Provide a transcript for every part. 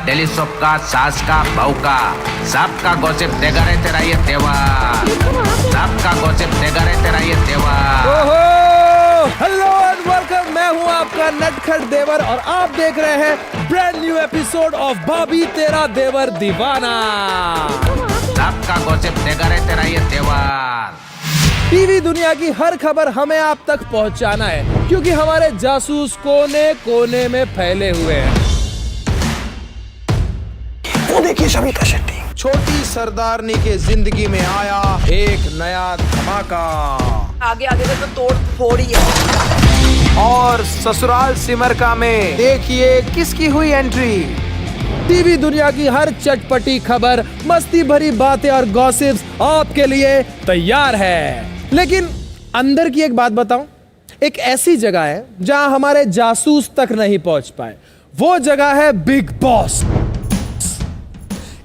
Telescope का, सास का, बहू का, सबका गॉसिप देगा रे तेरा ये त्योहार, सबका गॉसिप देगा रे तेरा ये त्योहार। हेलो एंड वेलकम, मैं हूं आपका नटखट देवर और आप देख रहे हैं ब्रांड न्यू एपिसोड ऑफ भाभी तेरा देवर दीवाना। सबका गॉसिप देगा रे तेरा ये त्योहार। टीवी दुनिया की हर खबर हमें आप तक पहुंचाना है, क्योंकि हमारे जासूस कोने कोने में फैले हुए हैं। वो देखिए शमिता शेट्टी, छोटी सरदारनी के जिंदगी में आया एक नया धमाका। आगे आगे तो तोड़ फोड़ ही है। और ससुराल सिमरका में देखिए किसकी हुई एंट्री। टीवी दुनिया की हर चटपटी खबर, मस्ती भरी बातें और गॉसिप्स आपके लिए तैयार है। लेकिन अंदर की एक बात बताऊं, एक ऐसी जगह है जहां हमारे जासूस तक नहीं पहुंच पाए। वो जगह है बिग बॉस।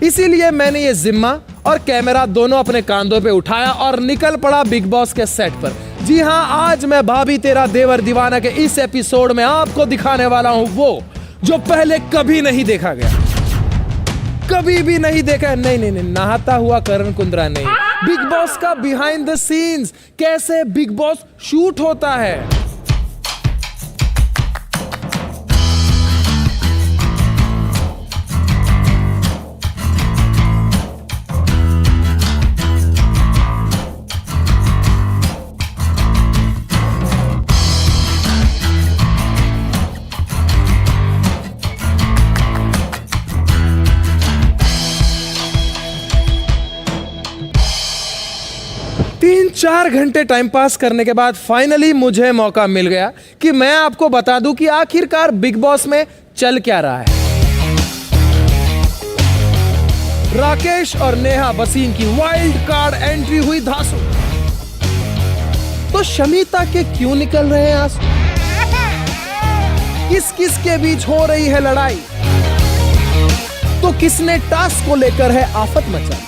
इसीलिए मैंने ये जिम्मा और कैमरा दोनों अपने कांधों पे उठाया और निकल पड़ा बिग बॉस के सेट पर। जी हां, आज मैं भाभी तेरा देवर दीवाना के इस एपिसोड में आपको दिखाने वाला हूं वो जो पहले कभी नहीं देखा गया, कभी भी नहीं देखा। नहीं, नहाता हुआ करण कुंद्रा नहीं, बिग बॉस का बिहाइंड द सीन्स, कैसे बिग बॉस शूट होता है। तीन चार घंटे टाइम पास करने के बाद फाइनली मुझे मौका मिल गया कि मैं आपको बता दूं कि आखिरकार बिग बॉस में चल क्या रहा है। राकेश और नेहा भसीन की वाइल्ड कार्ड एंट्री हुई धांसू। तो शमिता के क्यों निकल रहे हैं आंसू? किस किस के बीच हो रही है लड़ाई? तो किसने टास्क को लेकर है आफत मचा?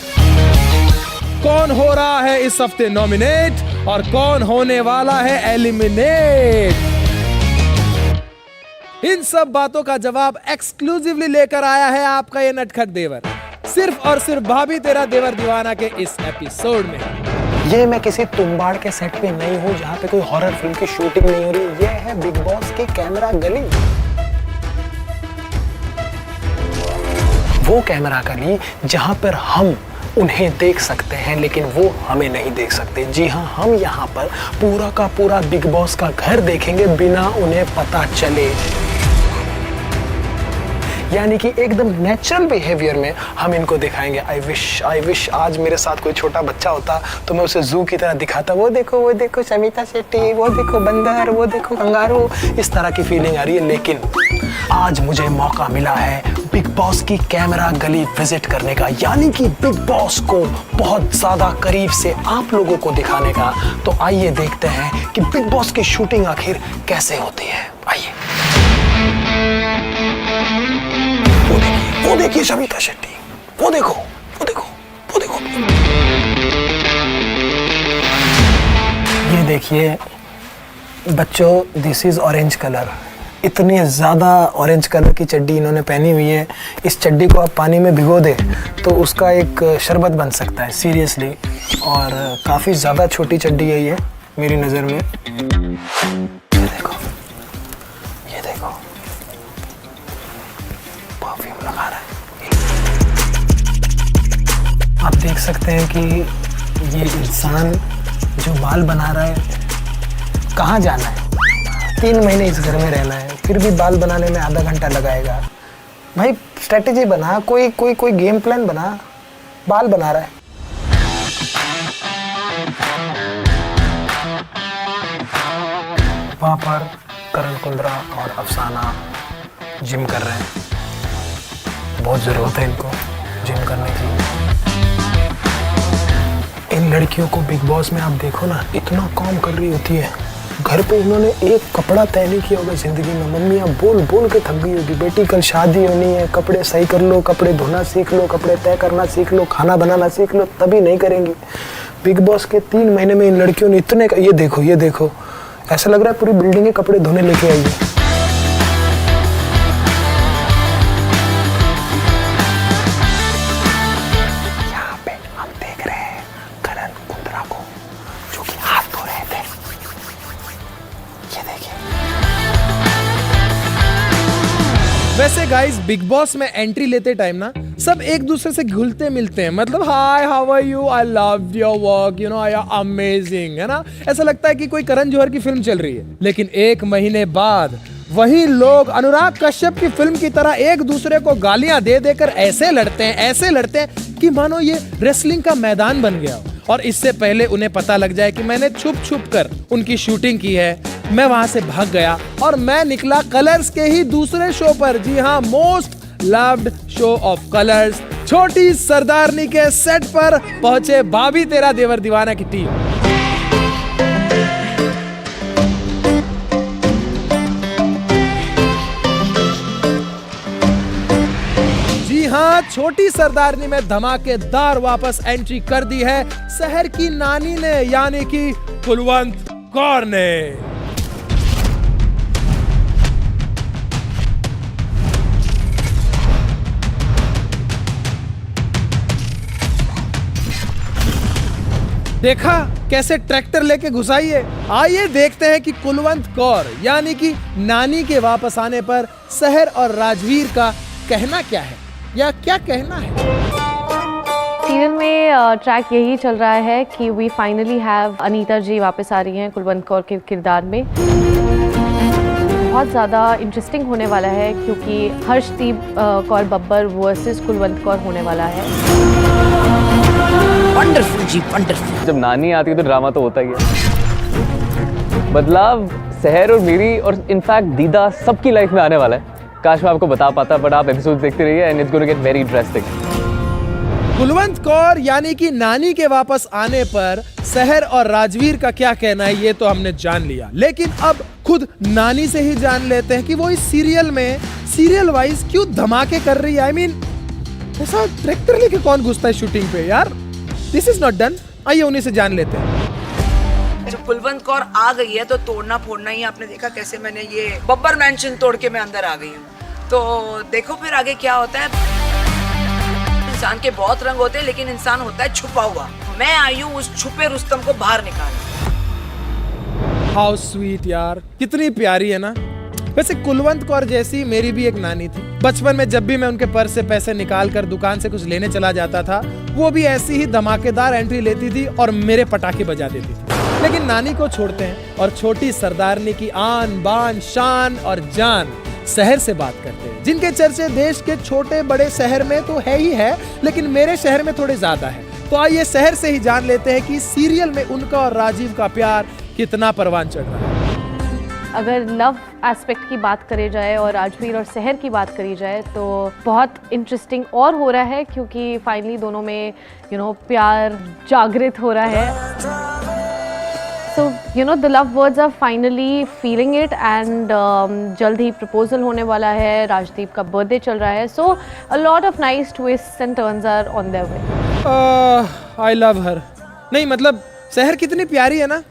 कौन हो रहा है इस हफ्ते नॉमिनेट और कौन होने वाला है एलिमिनेट? इन सब बातों का जवाब एक्सक्लूसिवली लेकर आया है आपका ये नटखट देवर, सिर्फ और सिर्फ भाभी तेरा देवर दीवाना के इस एपिसोड में। ये मैं किसी तुम्बाड़ के सेट पे नहीं हूँ जहाँ पे कोई हॉरर फिल्म की शूटिंग नहीं हो रही। ये है बिग बॉस की कैमरा गली। वो कैमरा गली जहाँ पर हम उन्हें देख सकते हैं लेकिन वो हमें नहीं देख सकते। जी हाँ, हम यहाँ पर पूरा का पूरा बिग बॉस का घर देखेंगे बिना उन्हें पता चले। यानी कि एकदम नेचुरल बिहेवियर में हम इनको दिखाएंगे। आई विश आज मेरे साथ कोई छोटा बच्चा होता तो मैं उसे जू की तरह दिखाता। वो देखो शमिता शेट्टी, वो देखो बंदर, वो देखो कंगारू। इस तरह की फीलिंग आ रही है। लेकिन आज मुझे मौका मिला है बिग बॉस की कैमरा गली विजिट करने का, यानी कि बिग बॉस को बहुत ज्यादा करीब से आप लोगों को दिखाने का। तो आइए देखते हैं कि बिग बॉस की शूटिंग आखिर कैसे होती है। आइए। वो देखिए शमिता शेट्टी, वो देखो। ये देखिए बच्चों, दिस इज ऑरेंज कलर। इतनी ज़्यादा ऑरेंज कलर की चड्डी इन्होंने पहनी हुई है। इस चड्डी को आप पानी में भिगो दें तो उसका एक शरबत बन सकता है, सीरियसली। और काफ़ी ज़्यादा छोटी चड्डी है ये मेरी नज़र में। ये देखो परफ्यूम लगा रहा है। आप देख सकते हैं कि ये इंसान जो बाल बना रहा है, कहाँ जाना है? 3 महीने इस घर में रहना है, फिर भी बाल बनाने में आधा घंटा लगाएगा। भाई स्ट्रेटेजी बना, कोई गेम प्लान बना। बाल बना रहा है। वहां पर करण कुंद्रा और अफसाना जिम कर रहे हैं। बहुत जरूरत है इनको जिम करने की। इन लड़कियों को बिग बॉस में आप देखो ना, इतना काम कर रही होती है। घर पे उन्होंने एक कपड़ा तय नहीं किया होगा जिंदगी में। मम्मियाँ बोल के थक गई होगी, बेटी कल शादी होनी है, कपड़े सही कर लो, कपड़े धोना सीख लो, कपड़े तय करना सीख लो, खाना बनाना सीख लो, तभी नहीं करेंगी। बिग बॉस के 3 महीने में इन लड़कियों ने इतने, ये देखो ऐसा लग रहा है पूरी बिल्डिंग के कपड़े धोने लेके आई है। वैसे गाइस बिग बॉस में एंट्री लेते टाइम ना सब एक दूसरे से घुलते मिलते हैं, मतलब hi how are you, I love your work, you know I are amazing, है ना। ऐसा लगता है कि कोई करण जौहर की फिल्म चल रही है। लेकिन 1 महीने बाद वही लोग अनुराग कश्यप की फिल्म की तरह एक दूसरे को गालियां दे देकर ऐसे लड़ते हैं कि मानो ये रेसलिंग का मैदान बन गया हो। और इससे पहले उन्हें पता लग जाए कि मैंने छुप छुप कर उनकी शूटिंग की है, मैं वहां से भाग गया और मैं निकला कलर्स के ही दूसरे शो पर। जी हाँ, most loved show off colours, छोटी सरदारनी के सेट पर पहुंचे भाभी तेरा देवर दीवाना की टीम। जी हाँ, छोटी सरदारनी में धमाकेदार वापस एंट्री कर दी है शहर की नानी ने, यानी कि कुलवंत कौर ने। देखा कैसे ट्रैक्टर लेके घुसाई है। आइए देखते हैं कि कुलवंत कौर यानी कि नानी के वापस आने पर शहर और राजवीर का कहना क्या है, या क्या कहना है। सीरियल में ट्रैक यही चल रहा है कि वी फाइनली हैव अनीता जी वापस आ रही हैं कुलवंत कौर के किरदार में। बहुत ज़्यादा इंटरेस्टिंग होने वाला है क्योंकि हर्षदीप कौर बब्बर वर्सेस कुलवंत कौर होने वाला है। वंडरफुल जी, वंडरफुल। जब नानी आती है तो ड्रामा तो होता ही है। बदलाव शहर और मेरी और इनफैक्ट दीदा सबकी लाइफ में आने वाला है। काश मैं आपको बता पाता, बट आप एपिसोड देखते रहिए and it's going to get very interesting. Kulwant Kaur यानी कि नानी के वापस आने पर शहर और राजवीर का क्या कहना है ये तो हमने जान लिया, लेकिन अब खुद नानी से ही जान लेते हैं कि वो इस सीरियल में सीरियल वाइज क्यों धमाके कर रही है। आई मीन ऐसा ट्रैक्टर लेके कौन घुसता है शूटिंग पे यार, दिस इज नॉट डन। आइए उन्हीं से जान लेते हैं। जब कुलवंत कौर आ गई है तो तोड़ना फोड़ना ही, आपने देखा कैसे मैंने ये बब्बर मैंशन तोड़ के मैं अंदर आ गई हूँ। तो देखो फिर आगे क्या होता है। इंसान के बहुत रंग होते हैं लेकिन इंसान होता है छुपा हुआ। मैं आई हूँ उस छुपे रुस्तम को बाहर निकालने। हाउ स्वीट यार, कितनी प्यारी है ना। वैसे कुलवंत कौर जैसी मेरी भी एक नानी थी। बचपन में जब भी मैं उनके पर्स से पैसे निकाल कर दुकान से कुछ लेने चला जाता था, वो भी ऐसी ही धमाकेदार एंट्री लेती थी और मेरे पटाखे बजा देती थी। लेकिन नानी को छोड़ते हैं और छोटी सरदारनी की आन बान शान और जान शहर से बात करते हैं, जिनके चर्चे देश के छोटे बड़े शहर में तो है ही है, लेकिन मेरे शहर में थोड़े ज्यादा है। तो आइए शहर से ही जान लेते हैं कि सीरियल में उनका और राजीव का प्यार कितना परवान चढ़ रहा है। अगर लव एस्पेक्ट की बात करी जाए और राजवीर और शहर की बात करी जाए तो बहुत इंटरेस्टिंग और हो रहा है क्योंकि फाइनली दोनों में प्यार जागृत हो रहा है। So, the love words are finally feeling it and जल्द ही प्रपोजल होने वाला है। राजदीप का बर्थडे चल रहा है, so a lot of nice twists and turns are on their way. I love her। नहीं मतलब शहर कितनी प्यारी है ना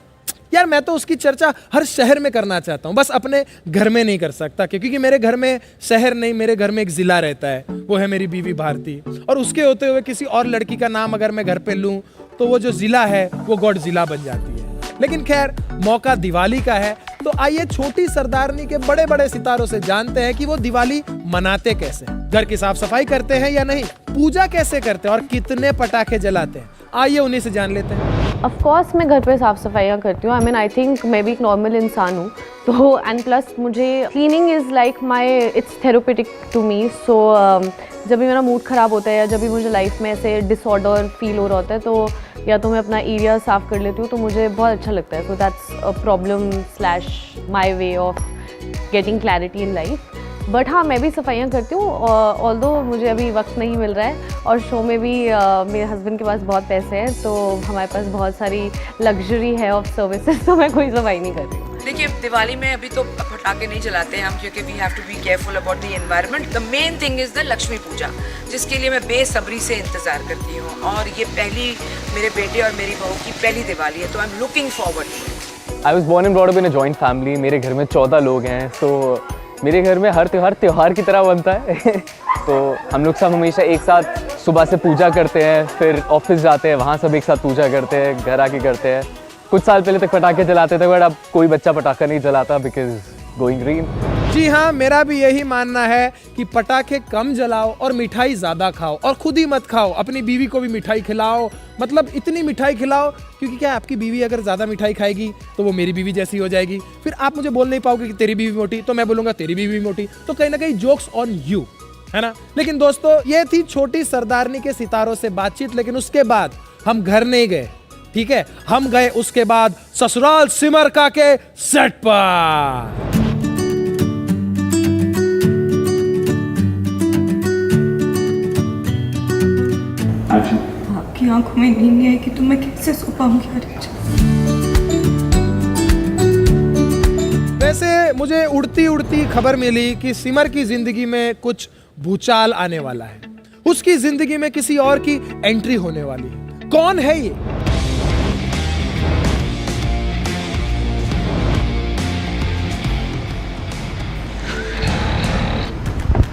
यार। मैं तो उसकी चर्चा हर शहर में करना चाहता हूँ, बस अपने घर में नहीं कर सकता क्योंकि मेरे घर में शहर नहीं, मेरे घर में एक जिला रहता है, वो है मेरी बीवी भारती। और उसके होते हुए किसी और लड़की का नाम अगर मैं घर पे लूँ तो वो जो जिला है वो गॉड जिला बन जाती है। लेकिन खैर मौका दिवाली का है, तो आइए छोटी सरदारनी के बड़े बड़े सितारों से जानते हैं कि वो दिवाली मनाते कैसे, घर की साफ सफाई करते हैं या नहीं, पूजा कैसे करते हैं और कितने पटाखे जलाते हैं। आइए उन्हीं से जान लेते हैं। ऑफ कोर्स मैं घर पे साफ सफाइयाँ करती हूँ। आई थिंक मैं भी एक नॉर्मल इंसान हूँ, तो एंड प्लस मुझे cleaning is like my it's therapeutic to me. So जब भी मेरा मूड ख़राब होता है या जब भी मुझे लाइफ में ऐसे डिसऑर्डर फील हो रहा होता है तो या तो मैं अपना एरिया साफ़ कर लेती हूँ, तो मुझे बहुत अच्छा लगता है। So that's a problem slash my way of getting clarity in life. But हाँ, मैं भी सफाइयाँ करती हूँ, ऑल्दो मुझे अभी वक्त नहीं मिल रहा है और शो में भी मेरे हस्बैंड के पास बहुत पैसे हैं, तो हमारे पास बहुत सारी लग्जरी है ऑफ सर्विसेज, तो मैं कोई सफाई नहीं कर रही हूँ। देखिए दिवाली में अभी तो पटाखे नहीं जलाते हैं हम क्योंकि we have to be careful about the environment. The main thing is the Lakshmi Puja, जिसके लिए मैं बेसब्री से इंतजार करती हूँ और ये पहली मेरे बेटे और मेरी बहू की पहली दिवाली है, तो I am looking forward to it. I was born and brought up in a joint family. मेरे घर में 14 लोग हैं, तो मेरे घर में हर त्यौहार की तरह बनता है। तो हम लोग सब हमेशा एक साथ सुबह से पूजा करते हैं, फिर ऑफिस जाते हैं, वहाँ सब एक साथ पूजा करते हैं, घर आके करते हैं। कुछ साल पहले तक पटाखे जलाते थे, बट अब कोई बच्चा पटाखा नहीं जलाता बिकॉज गोइंग ग्रीन। जी हाँ, मेरा भी यही मानना है कि पटाखे कम जलाओ और मिठाई ज्यादा खाओ, और खुद ही मत खाओ, अपनी बीवी को भी मिठाई खिलाओ। मतलब इतनी मिठाई खिलाओ, क्योंकि क्या आपकी बीवी अगर ज्यादा मिठाई खाएगी तो वो मेरी बीवी जैसी हो जाएगी। फिर आप मुझे बोल नहीं पाओगे कि तेरी बीवी मोटी, तो मैं बोलूंगा तेरी बीवी मोटी। तो कहीं ना कहीं जोक्स ऑन यू, है ना। लेकिन दोस्तों, ये थी छोटी सरदारनी के सितारों से बातचीत। लेकिन उसके बाद हम घर नहीं गए, ठीक है, हम गए उसके बाद ससुराल सिमर का के सेट पर। आपकी आंखों में नींद नहीं आएगी तो मैं कैसे सो पाऊंगी आर्यन? वैसे मुझे उड़ती उड़ती खबर मिली कि सिमर की जिंदगी में कुछ भूचाल आने वाला है। उसकी जिंदगी में किसी और की एंट्री होने वाली है। कौन है ये?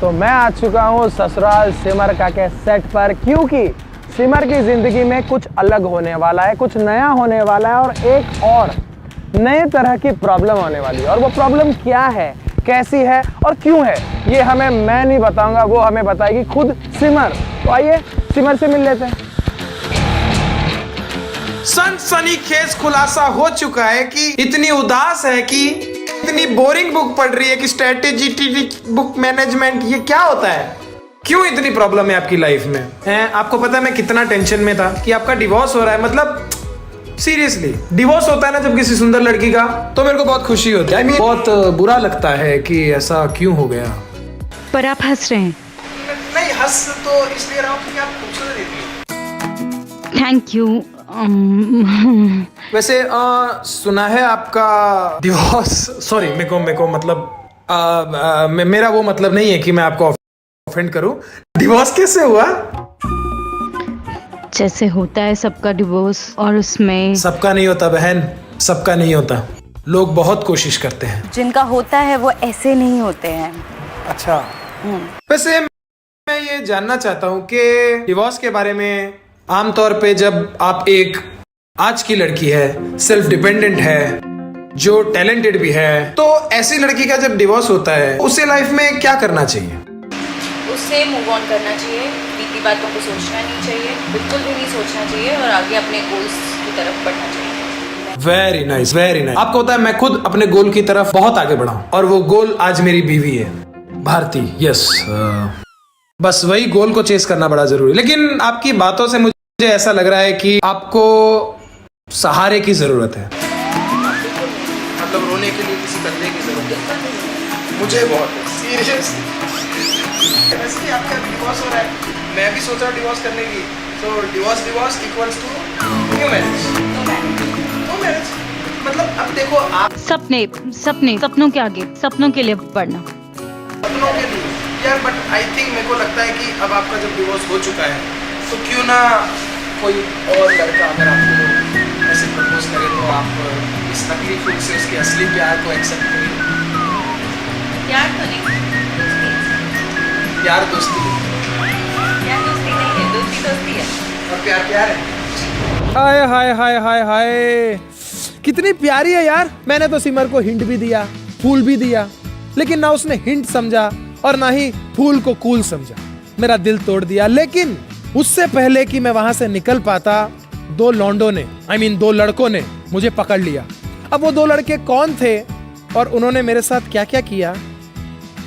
तो मैं आ चुका हूँ ससुराल सिमर का के सेट पर, क्योंकि सिमर की जिंदगी में कुछ अलग होने वाला है, कुछ नया होने वाला है, और एक और नए तरह की प्रॉब्लम होने वाली है। और वो प्रॉब्लम क्या है, कैसी है और क्यों है, ये मैं नहीं बताऊंगा, वो हमें बताएगी खुद सिमर। तो आइए सिमर से मिल लेते हैं। सनसनीखेज खुलासा हो चुका है कि इतनी उदास है, कि इतनी बोरिंग बुक पढ़ रही है, कि स्ट्रेटेजी बुक मैनेजमेंट, ये क्या होता है? क्यों इतनी प्रॉब्लम है आपकी लाइफ में? हैं, आपको पता है मैं कितना टेंशन में था कि आपका डिवोर्स हो रहा है। मतलब सीरियसली, डिवोर्स होता है ना जब किसी सुंदर लड़की का, तो मेरे को बहुत खुशी होती है। बहुत बुरा लगता है कि ऐसा क्यों हो गया। पर आप हंस रहे हैं। नहीं, हंस तो इसलिए रहा हूँ कि आप खूबसूरत दिखती हो। Thank you. वैसे सुना है आपका डिवोर्स, सॉरी मेरे को मतलब मेरा वो मतलब नहीं है कि मैं आपको ऑफेंड करूं। डिवोर्स कैसे हुआ? जैसे होता है सबका डिवोर्स, और उसमें सबका नहीं होता बहन, सबका नहीं होता। लोग बहुत कोशिश करते हैं। जिनका होता है वो ऐसे नहीं होते हैं। अच्छा, वैसे मैं ये जानना चाहता हूँ कि डिवोर्स के बारे में आमतौर पे जब आप एक आज की लड़की है, सेल्फ डिपेंडेंट है, जो टैलेंटेड भी है, तो ऐसी लड़की का जब डिवोर्स होता है उसे लाइफ में क्या करना चाहिए? उससे मूव ऑन करना चाहिए, बीती बातों को सोचना नहीं चाहिए, बिल्कुल भी नहीं सोचना चाहिए, और आगे अपने गोल्स की तरफ बढ़ना चाहिए। Very nice, very nice. आपको पता है मैं खुद अपने गोल की तरफ बहुत आगे बढ़ा हूं, और वो गोल आज मेरी बीवी है, भारती। यस, बस वही गोल को चेस करना बड़ा जरूरी। लेकिन आपकी बातों से मुझे ऐसा लग रहा है कि आपको सहारे की जरूरत है, मतलब रोने के लिए किसी कंधे की जरूरत है। मुझे बहुत सीरियस। वैसे ही आपका डिवोर्स हो रहा है, मैं भी सोच रहा हूँ डिवोर्स करने की। तो divorce equals to new marriage. New marriage मतलब अब देखो आप सपनों के आगे, सपनों के लिए बढ़ना। सपनों के लिए यार, बट आई थिंक मेरे को लगता है कि अब आपका जब डिवोर्स हो चुका है तो क्यों ना कोई और लड़का अगर आपको ऐसे प्रपोज करे तो आप इस नकली फूल से उसकी असली प्यार को एक्सेप्ट करें। प्यार तो नहीं, प्यार दोस्ती है, प्यार दोस्ती नहीं है, दोस्ती दोस्ती है, और प्यार प्यार है। हाय हाय हाय हाय हाय, कितनी प्यारी है यार। मैंने तो सिमर को हिंट भी दिया, फूल भी दिया, लेकिन ना उसने हिंट समझा और ना ही फूल को कूल समझा। मेरा दिल तोड़ दिया। लेकिन उससे पहले कि मैं वहां से निकल पाता, दो लौंडों ने, दो लड़कों ने मुझे पकड़ लिया। अब वो दो लड़के कौन थे और उन्होंने मेरे साथ क्या क्या किया,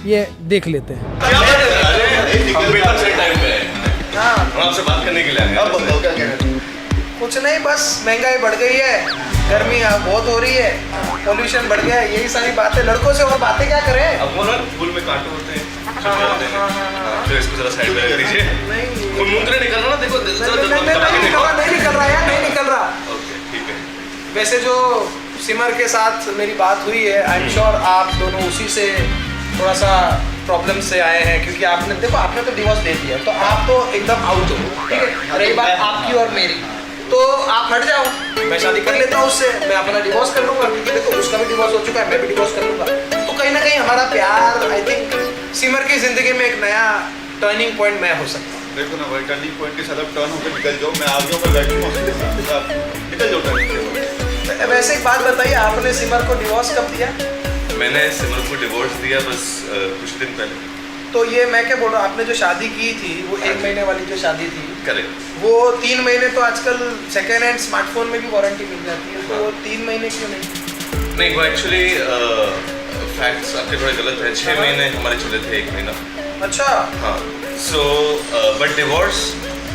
ये देख लेते हैं। कुछ नहीं, बस महंगाई बढ़ गई है, गर्मी बहुत हो रही है, पोल्यूशन बढ़ गया है, यही सारी बातें। लड़कों से और बातें क्या करें? अब वो ना फूल में कांटे होते हैं, तो इसको जरा साइड में रख दीजिए। नहीं, मुंह तो निकल रहा ना, देखो नहीं निकल रहा यार, नहीं निकल रहा। ओके, ठीक है। वैसे जो सिमर के साथ मेरी बात हुई है, आई एम श्योर आप दोनों उसी से थोड़ा सा प्रॉब्लम से आए हैं, क्योंकि आपने देखो आपने तो डिवोर्स दे दिया, तो आप तो एकदम आउट हो, ठीक है। रही बात आपकी और मेरी, तो आप हट जाओ, मैं शादी कर लेता हूँ उससे, मैं अपना डिवोर्स कर लूंगा, क्योंकि देखो उसका भी डिवोर्स हो चुका है, मैं भी डिवोर्स कर लूंगा। तो कहीं ना कहीं हमारा प्यार, आई थिंक सिमर की जिंदगी में एक नया टर्निंग पॉइंट मैं हो सकता हूँ। देखो ना भाई, टर्निंग पॉइंट के साथ टर्न होकर निकल जाओ, मैं आ गया, मैं बैठूंगा, निकल जाओ टर्निंग। वैसे एक बात बताइए, आपने सिमर को डिवोर्स कब दिया? मैंने सिमर को डिवोर्स दिया बस कुछ दिन पहले। तो ये मैं क्या बोल रहा हूँ, आपने जो शादी की थी वो 1 महीने वाली जो शादी थी, करेक्ट, वो 3 महीने तो आजकल सेकेंड हैंड स्मार्टफोन में भी वारंटी मिल जाती है, तो वो 3 महीने क्यों नहीं? वो एक्चुअली फैक्ट्स आपके थोड़े गलत हैं। 6 महीने हमारे चले थे, 1 महीना। अच्छा। हाँ, सो बट डिवोर्स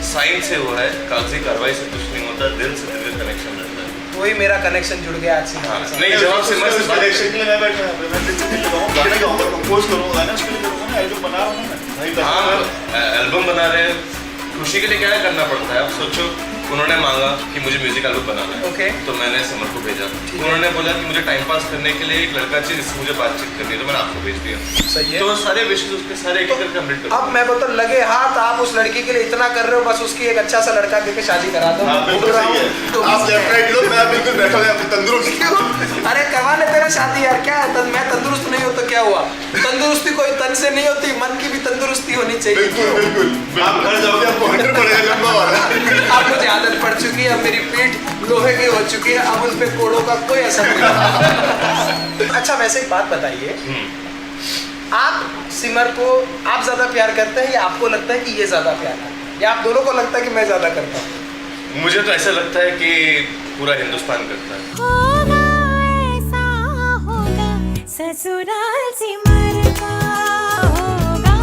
साइन से हुआ है, कागजी कार्रवाई से कुछ नहीं होता, दिल से दिल का कनेक्शन रहता है। वही मेरा कनेक्शन जुड़ गया आज से। हाँ, नहीं जब आप सिमर से बात डायरेक्शन के लिए मैं बैठा हूं, मैं लिखने लगाऊं, गाने गाऊंगा, कंपोज करूंगा ना, उसके लिए करूंगा ना, एल्बम बना रहा हूं मैं। हाँ, एल्बम बना रहे हैं, खुशी के लिए क्या करना पड़ता है। आप सोचो, उन्होंने मांगा कि मुझे म्यूजिक एल्बम बनाना है, ओके, तो मैंने सिमर को भेजा। उन्होंने बोला कि मुझे टाइम पास करने के लिए एक लड़का चाहिए जिससे मुझे बातचीत करनी है, तो मैंने आपको भेज दिया। सही है। तो सारे विशेष उसके सारे एक करके कंप्लीट कर। अब मैं बोलता लगे हाथ, आप उस लड़की के लिए इतना कर रहे हो, बस उसकी एक अच्छा सा लड़का देके शादी करा दो। हाँ, बिल्कुल सही है। तो आप लेफ्ट राइट लो, मैं बिल्कुल बैठा हूं अपनी तंदुरुस्ती हो। अरे करवा ले तेरा शादी यार, क्या है, मैं तंदुरुस्त नहीं हूँ तो क्या हुआ? तंदुरुस्ती कोई तन से नहीं होती, मन की भी तंदुरुस्ती होनी चाहिए। बिल्कुल बिल्कुल, आप घर जाओगे आपको 100 पड़ेगा लंबा वाला। अब मुझे आदत पड़ चुकी है, अब मेरी पीठ लोहे की हो चुकी है, अब उन पे कोड़ों का कोई असर नहीं। अच्छा, वैसे एक बात बताइए, आप सिमर को आप ज्यादा प्यार करते हैं या आपको लगता है कि ये ज्यादा प्यार है, या आप दोनों को लगता है कि मैं ज्यादा करता हूँ? मुझे तो ऐसा लगता है कि पूरा हिंदुस्तान करता है। होगा ऐसा होगा, ससुराल सिमर का होगा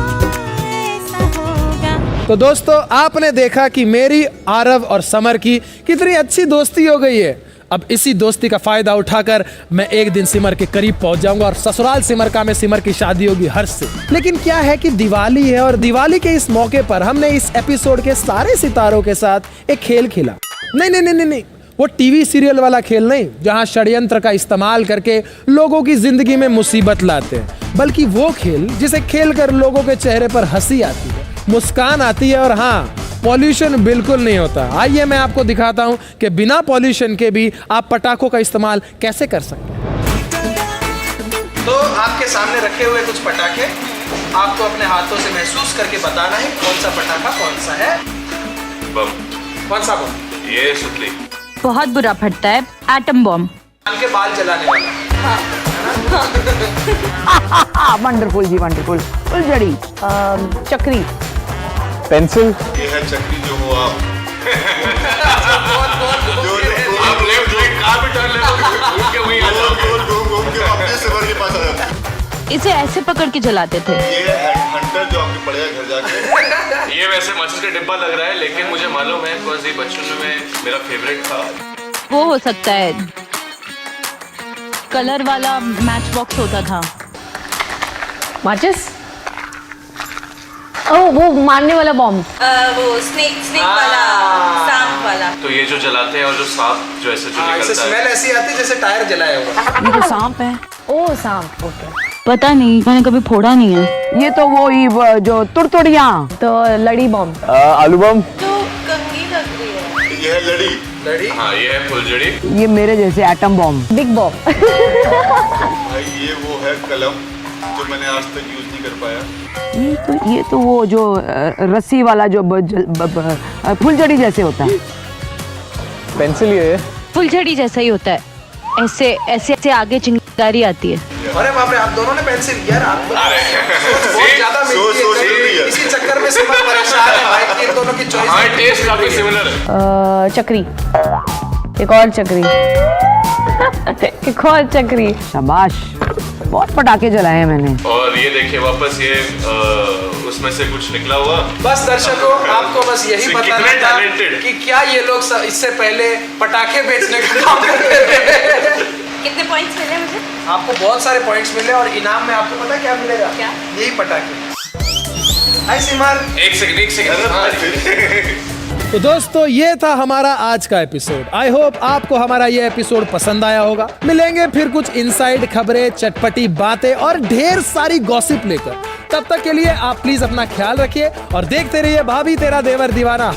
ऐसा होगा। तो दोस्तों, आपने देखा कि मेरी, आरव और समर की कितनी अच्छी दोस्ती हो गई है। अब इसी दोस्ती का फायदा उठाकर मैं एक दिन सिमर के करीब पहुंच जाऊंगा और ससुराल सिमर का में सिमर की शादी होगी हर्ष से। लेकिन क्या है कि दिवाली है और दिवाली के इस मौके पर हमने इस एपिसोड के सारे सितारों के साथ एक खेल खेला। नहीं, वो टीवी सीरियल वाला खेल नहीं, जहां षड्यंत्र का इस्तेमाल करके लोगों की जिंदगी में मुसीबत लाते हैं, बल्कि वो खेल जिसे खेलकर लोगों के चेहरे पर हंसी आती है, मुस्कान आती है और हाँ, पॉल्यूशन बिल्कुल नहीं होता। आइए मैं आपको दिखाता हूं कि बिना पॉल्यूशन के भी आप पटाखों का इस्तेमाल कैसे कर सकते हैं। तो आपके सामने रखे हुए कुछ पटाखे आपको अपने हाथों से महसूस करके बताना है कौन सा पटाखा कौन सा है। बम। कौन सा बम? ये सुतली। बहुत बुरा फटता है, एटम बॉम्ब। के बाल जलाने वाला। वंडरफुल जी, वंडरफुल। फुलझड़ी, चक्री, पेंसिल, ये है चक्री जो हो आप। आप लेफ्ट राइट कहाँ भी टर्न लेते घूम के वहीं आ जाओगे। घूम के वापस सिमर के पास आ जाते हैं। इसे ऐसे पकड़ के जलाते थे। ये हंटर जो आपके पड़ेगा घर जाके। ये वैसे माचिस का डिब्बा लग रहा है, लेकिन मुझे मालूम है बिकॉज ये बचपन में मेरा फेवरेट था। वो हो सकता है, कलर वाला मैच बॉक्स होता था। माचिस, ओह वो मारने वाला बॉम्ब, वो स्नेक वाला, सांप वाला। तो ये जो जलाते हैं और जो सांप जो ऐसे जो इसे निकलता है, स्मेल ऐसी आती है जैसे टायर जलाया हुआ। ये तो सांप है। ओह सांप, ओके। पता नहीं, मैंने कभी फोड़ा नहीं है। ये तो वो ही जो तुड़तुड़ियाँ। तो लड़ी बॉम्ब, आलू बम, जो कंगी लग रही है। ये है लड़ी। लड़ी। हाँ ये है फुलझड़ी। ये मेरे जैसे एटम बॉम्ब। Big bomb. भाई ये वो है कलम जो मैंने आज तक यूज नहीं कर पाया। ये तो वो जो रस्सी वाला जो फुलझड़ी जैसे होता है। पेंसिल ये है। फुलझड़ी जैसा ही होता है, ऐसे ऐसे ऐसे आगे चिंगारी आती है। अरे बाप रे, आप दोनों ने पेंसिल यार, आप बहुत ज्यादा सोच मिलती है। इसी चक्कर में सिमर परेशान है भाई कि इन दोनों की चॉइस। हाँ टेस्ट काफी सिमिलर है। चक्री, एक और चक्री। एक और चक्री। शाबाश, बहुत पटाखे जलाए हैं मैंने। और ये देखिए वापस ये उसमें से कुछ निकला हुआ। बस दर्शकों, आपको बस यही कितने बताना था talented। कि क्या ये लोग इससे पहले पटाखे बेचने का काम करते थे। कितने पॉइंट्स मिले मुझे? आपको बहुत सारे पॉइंट्स मिले और इनाम में आपको पता क्या मिलेगा? क्या? यही पटाखे। हाय सिमर। एक सेकंड। हाँ। तो दोस्तों, ये था हमारा आज का एपिसोड। आई होप आपको हमारा ये एपिसोड पसंद आया होगा। मिलेंगे फिर कुछ इनसाइड खबरें, चटपटी बातें और ढेर सारी गॉसिप लेकर। तब तक के लिए आप प्लीज अपना ख्याल रखिए और देखते रहिए भाभी तेरा देवर दीवाना।